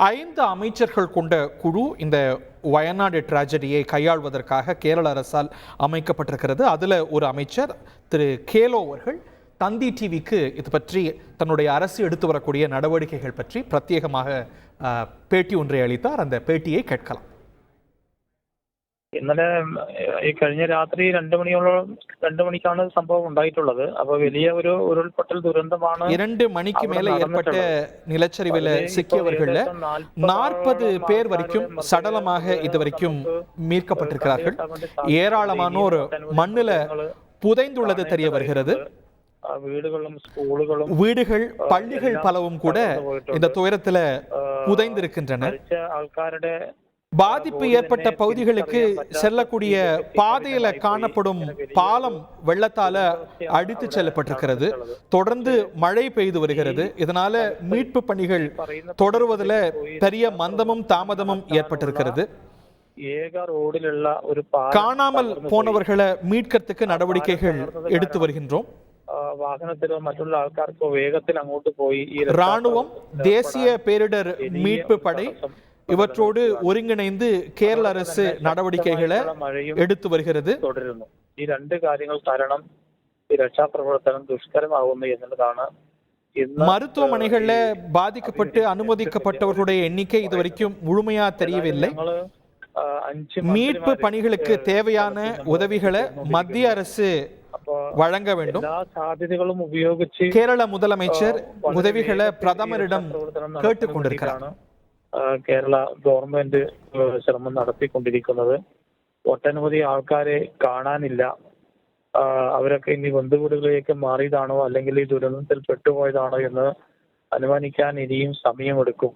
5 அமைச்சர்கள் கொண்ட குழு இந்த வயநாடு டிராஜடியை கையாள்வதற்காக கேரள அரசால் அமைக்கப்பட்டிருக்கிறது. அதில் ஒரு அமைச்சர் திரு கேலோ அவர்கள் தந்தி டிவிக்கு இது பற்றி தன்னுடைய அரசு எடுத்து வரக்கூடிய நடவடிக்கைகள் பற்றி பிரத்யேகமாக பேட்டி ஒன்றை അളിத்தார். அந்த பேட்டியை கேட்கலாம். ഇന്നലെ കഴിഞ്ഞ രാത്രി 2 മണിക്കാണ് സംഭവം ഉണ്ടായിട്ടുള്ളത്. അപ്പോൾ വലിയ ഒരു ഉരുൾപൊട്ടൽ ദുരന്തമാണ്. 2 மணிக்கு மேல ஏற்பட்ட நிலச்சரிவில் சிக்கியவர்கள் 40 பேர் வரைக்கும் சடலமாக இதுவரைக்கும் மீட்கப்பட்டிருக்கிறார்கள். ஏராளமானோர் மண்ணில் புதைந்துள்ளது தெரிய வருகிறது. வீடுகள் பள்ளிகள் பலவும் கூட இந்த துயரத்தில் புதைந்திருக்கின்றன. பாதிப்பு ஏற்பட்ட பகுதிகளுக்கு செல்லக்கூடிய பாதையில காணப்படும் பாலம் வெள்ளத்தால அடித்து செல்லப்பட்டிருக்கிறது. தொடர்ந்து மழை பெய்து வருகிறது. இதனால மீட்பு பணிகள் தொடருவதில் பெரிய மந்தமும் தாமதமும் ஏற்பட்டிருக்கிறது. காணாமல் போனவர்களை மீட்கிறதுக்கு நடவடிக்கைகள் எடுத்து வருகின்றோம். വാഹനത്തിലോ മറ്റുള്ള ആൾക്കാർക്കോ വേഗത്തിൽ അങ്ങോട്ട് പോയി ராணுவம், தேசிய பேரிடர் மீட்பு படை இவற்றோடு ஒருங்கிணைந்து கேரள அரசு நடவடிக்கைகளை எடுத்து வருகிறது. തുടരുന്നു. ഈ 2 കാര്യങ്ങൾ കാരണം ഈ രക്ഷാപ്രവർത്തനം ദുഷ്കരമാകുന്നു എന്നതാണ്. மருத்துவமனைகளில் பாதிக்கப்பட்டு அனுமதிக்கப்பட்டவர்களுடைய எண்ணிக்கை இதுவரைக்கும் முழுமையா தெரியவில்லை. மீட்பு பணிகளுக்கு தேவையான உதவிகளை மத்திய அரசு வழங்க வேண்டும். கேரள முதலமைச்சர் உதவிகளை பிரதமரிடம் கேட்டுக் கொண்டிருக்கிறார். കേരള ഗവൺമെന്റ് ശ്രമം നടത്തിക്കൊണ്ടിരിക്കുന്നത്. ഒട്ടനവധി ആൾക്കാരെ കാണാനില്ല. അവരൊക്കെ ഇനി ബന്ധുവീടുകളിലേക്ക് മാറിയതാണോ അല്ലെങ്കിൽ ഈ ദുരന്തത്തിൽ പെട്ടുപോയതാണോ എന്ന് അനുമാനിക്കാൻ ഇനിയും സമയമെടുക്കും.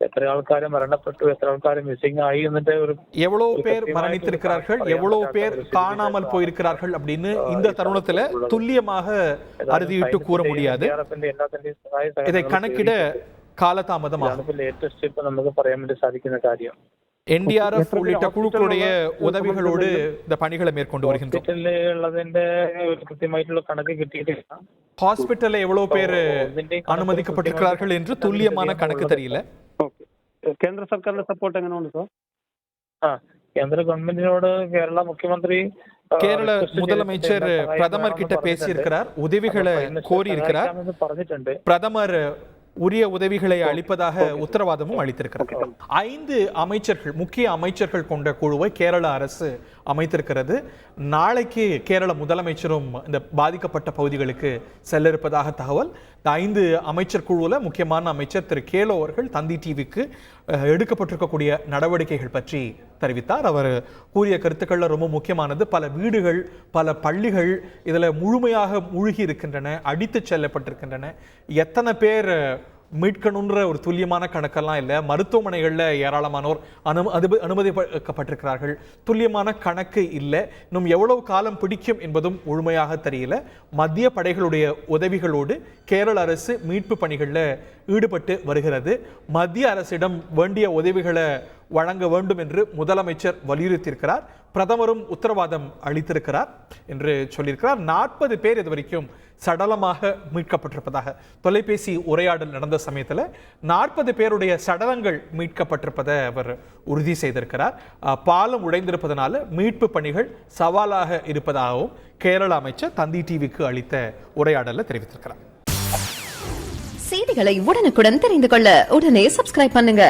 எത്ര ஆள்கார மரணப்பட்டு எത്ര ஆள்கார மிஸ்ஸிங் ஆகி എന്നിട്ട് ஒரு எவ்வளவு பேர் மரணித்திருக்கிறார்கள், எவ்வளவு பேர் காணாமல் போயிருக்கிறார்கள் அப்படின்னு இந்த தருணத்துல துல்லியமாக அறுதியிட்டு கூற முடியாது. இதை கணக்கிட காலதாமதமாகும். ലേറ്റസ്റ്റ് ഇപ്പൊ നമുക്ക് പറയാൻ വേണ്ടി സാധിക്കുന്ന കാര്യം NDRF உள்ளிட்ட குழுக்களுடைய உதவிகளோடு இந்த பணிகளை மேற்கொண்டு வருகின்றோம். കൃത്യമായിട്ടുള്ള കണക്ക് കിട്ടിയിട്ടില്ല. ஹாஸ்பிட்டல்ல எவ்வளவு பேர் அனுமதிக்கப்பட்டிருக்கிறார்கள் என்று துல்லியமான கணக்கு தெரியல. കേന്ദ്ര സർക്കാരിന്റെ സപ്പോർട്ട് എങ്ങനെയുണ്ട് സാർ? കേന്ദ്ര ഗവൺമെന്റിനോട് കേരള മുഖ്യമന്ത്രി கேரள முதலமைச்சர் பிரதமர் கிட்ட பேசியிருக்கிறார், உதவிகளை கோரி இருக்கிறார். பிரதமர் உரிய உதவிகளை அளிப்பதாக உத்தரவாதமும் அளித்திருக்கிறார். 5 அமைச்சர்கள், முக்கிய அமைச்சர்கள் கொண்ட குழுவை கேரள அரசு அமைத்திருக்கிறது. நாளைக்கு கேரள முதலமைச்சரும் இந்த பாதிக்கப்பட்ட பகுதிகளுக்கு செல்ல இருப்பதாக தகவல். 5 அமைச்சர் குழுவில் முக்கியமான அமைச்சர் திரு கேலோ அவர்கள் தந்தி டிவிக்கு எடுக்கப்பட்டிருக்கக்கூடிய நடவடிக்கைகள் பற்றி தெரிவித்தார். அவர் கூறிய கருத்துக்களில் ரொம்ப முக்கியமானது, பல வீடுகள் பல பள்ளிகள் இதில் முழுமையாக மூழ்கி இருக்கின்றன, அடித்து செல்லப்பட்டிருக்கின்றன. எத்தனை பேர் மீட்கணுன்ற ஒரு துல்லியமான கணக்கெல்லாம் இல்லை. மருத்துவமனைகளில் ஏராளமானோர் அனுமதிக்கப்பட்டிருக்கிறார்கள். துல்லியமான கணக்கு இல்லை. இன்னும் எவ்வளவு காலம் பிடிக்கும் என்பதும் முழுமையாக தெரியல. மத்திய படைகளுடைய உதவிகளோடு கேரள அரசு மீட்பு பணிகளில் ஈடுபட்டு வருகிறது. மத்திய அரசிடம் வேண்டிய உதவிகளை வழங்க வேண்டும் என்று முதலமைச்சர் வலியுறுத்தியிருக்கிறார். பிரதமரும் உத்தரவாதம் அளித்திருக்கிறார் என்று சொல்லியிருக்கிறார். 40 பேர் இதுவரைக்கும் சடலமாக மீட்கப்பட்டிருப்பதாக தொலைபேசி உரையாடல் நடந்த சமயத்தில் 40 பேருடைய சடலங்கள் மீட்கப்பட்டிருப்பதை அவர் உறுதி செய்திருக்கிறார். பாலம் உடைந்திருப்பதனால மீட்பு பணிகள் சவாலாக இருப்பதாகவும் கேரள அமைச்சர் தந்தி டிவிக்கு அளித்த உரையாடலில் தெரிவித்திருக்கிறார். செய்திகளை உடனுக்குடன் தெரிந்து கொள்ள உடனே சப்ஸ்கிரைப் பண்ணுங்க.